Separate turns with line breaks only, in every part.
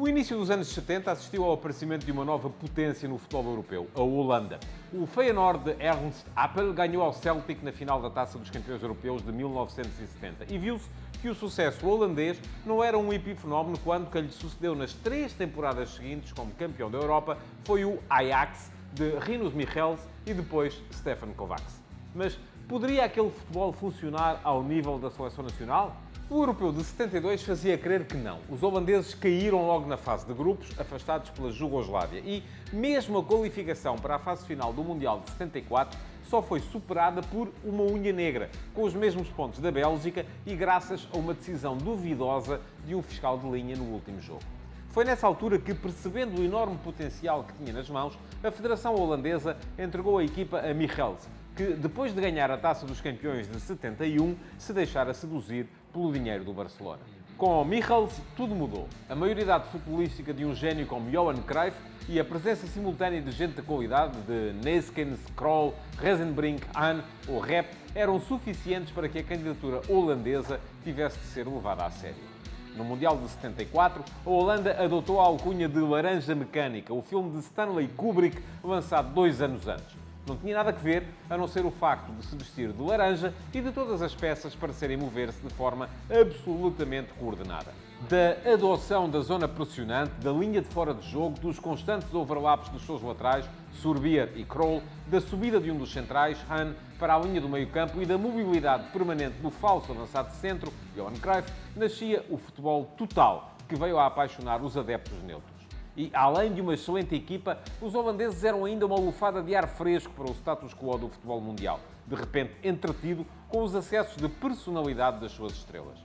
início dos anos 70 assistiu ao aparecimento de uma nova potência no futebol europeu, a Holanda. O Feyenoord de Ernst Happel ganhou ao Celtic na final da Taça dos Campeões Europeus de 1970 e viu-se que o sucesso holandês não era um epifenómeno quando o que lhe sucedeu nas 3 temporadas seguintes como campeão da Europa foi o Ajax de Rinus Michels e depois Stefan Kovacs. Mas poderia aquele futebol funcionar ao nível da seleção nacional? O europeu de 72 fazia crer que não. Os holandeses caíram logo na fase de grupos, afastados pela Jugoslávia. E mesmo a qualificação para a fase final do Mundial de 74 só foi superada por uma unha negra, com os mesmos pontos da Bélgica e graças a uma decisão duvidosa de um fiscal de linha no último jogo. Foi nessa altura que, percebendo o enorme potencial que tinha nas mãos, a Federação Holandesa entregou a equipa a Michels, que, depois de ganhar a Taça dos Campeões de 71, se deixara seduzir pelo dinheiro do Barcelona. Com Michels, tudo mudou. A maioridade futebolística de um gênio como Johan Cruyff e a presença simultânea de gente de qualidade, de Neeskens, Krol, Rezenbrink, Hahn ou Rep, eram suficientes para que a candidatura holandesa tivesse de ser levada a sério. No Mundial de 74, a Holanda adotou a alcunha de Laranja Mecânica, o filme de Stanley Kubrick, lançado 2 anos antes. Não tinha nada a ver, a não ser o facto de se vestir de laranja e de todas as peças parecerem mover-se de forma absolutamente coordenada. Da adoção da zona pressionante, da linha de fora de jogo, dos constantes overlaps dos seus laterais, Surbier e Krol, da subida de um dos centrais, Hahn, para a linha do meio-campo e da mobilidade permanente do falso avançado de centro, Johan Cruyff, nascia o futebol total, que veio a apaixonar os adeptos neutros. E, além de uma excelente equipa, os holandeses eram ainda uma lufada de ar fresco para o status quo do futebol mundial, de repente entretido com os acessos de personalidade das suas estrelas.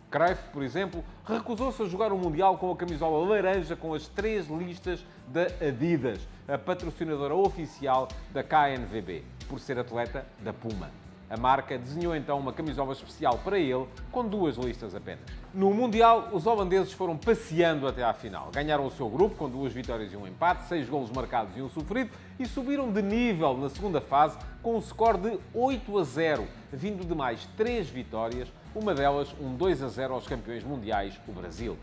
Cruyff, por exemplo, recusou-se a jogar o Mundial com a camisola laranja com as 3 listas da Adidas, a patrocinadora oficial da KNVB, por ser atleta da Puma. A marca desenhou então uma camisola especial para ele, com 2 listas apenas. No Mundial, os holandeses foram passeando até à final. Ganharam o seu grupo com 2 vitórias e 1 empate, 6 golos marcados e 1 sofrido, e subiram de nível na segunda fase com um score de 8-0, vindo de mais 3 vitórias, uma delas um 2-0 aos campeões mundiais, o Brasil.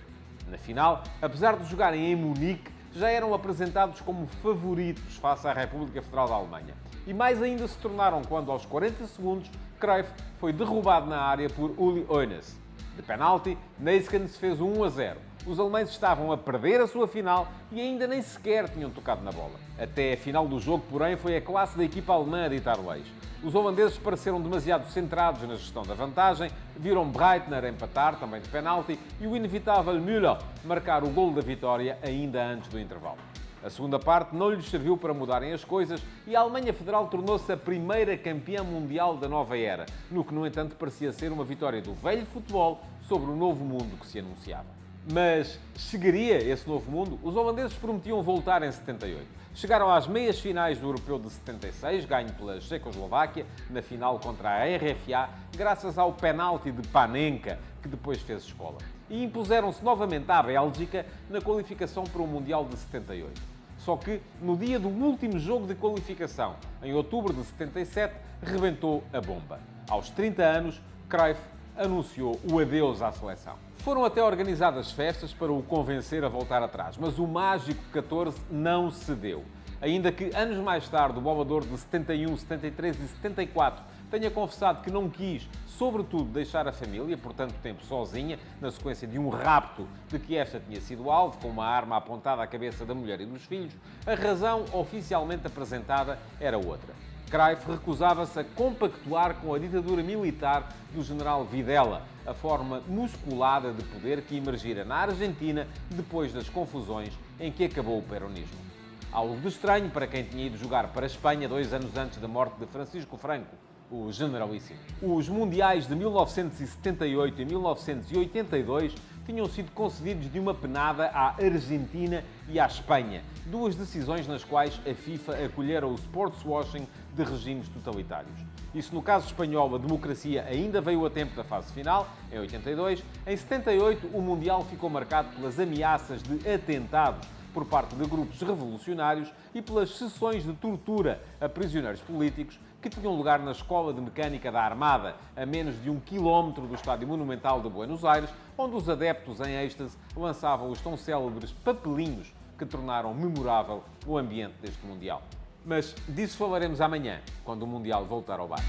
Na final, apesar de jogarem em Munique, já eram apresentados como favoritos face à República Federal da Alemanha. E mais ainda se tornaram quando, aos 40 segundos, Cruyff foi derrubado na área por Uli Hoeneß. De penalti, Neeskens fez o 1-0. Os alemães estavam a perder a sua final e ainda nem sequer tinham tocado na bola. Até a final do jogo, porém, foi a classe da equipa alemã a ditar leis. Os holandeses pareceram demasiado centrados na gestão da vantagem, viram Breitner empatar, também de penalti, e o inevitável Müller marcar o golo da vitória ainda antes do intervalo. A segunda parte não lhes serviu para mudarem as coisas e a Alemanha Federal tornou-se a primeira campeã mundial da nova era, no que, no entanto, parecia ser uma vitória do velho futebol sobre o novo mundo que se anunciava. Mas chegaria esse novo mundo? Os holandeses prometiam voltar em 78. Chegaram às meias finais do Europeu de 76, ganho pela Checoslováquia, na final contra a RFA, graças ao penalti de Panenka, que depois fez escola. E impuseram-se novamente à Bélgica na qualificação para o Mundial de 78. Só que, no dia do último jogo de qualificação, em outubro de 77, rebentou a bomba. Aos 30 anos, Cruyff anunciou o adeus à seleção. Foram até organizadas festas para o convencer a voltar atrás, mas o mágico 14 não cedeu. Ainda que anos mais tarde o bombador de 71, 73 e 74 tenha confessado que não quis, sobretudo, deixar a família por tanto tempo sozinha, na sequência de um rapto de que esta tinha sido alvo, com uma arma apontada à cabeça da mulher e dos filhos, a razão oficialmente apresentada era outra. Cruyff recusava-se a compactuar com a ditadura militar do general Videla, a forma musculada de poder que emergira na Argentina depois das confusões em que acabou o peronismo. Algo de estranho para quem tinha ido jogar para a Espanha 2 anos antes da morte de Francisco Franco, o generalíssimo. Os mundiais de 1978 e 1982 tinham sido concedidos de uma penada à Argentina e à Espanha, 2 decisões nas quais a FIFA acolhera o sportswashing de regimes totalitários. E se no caso espanhol a democracia ainda veio a tempo da fase final, em 82, em 78 o Mundial ficou marcado pelas ameaças de atentados por parte de grupos revolucionários e pelas sessões de tortura a prisioneiros políticos que tinham lugar na Escola de Mecânica da Armada, a menos de 1 quilómetro do Estádio Monumental de Buenos Aires, onde os adeptos em êxtase lançavam os tão célebres papelinhos que tornaram memorável o ambiente deste Mundial. Mas disso falaremos amanhã, quando o Mundial voltar ao bar.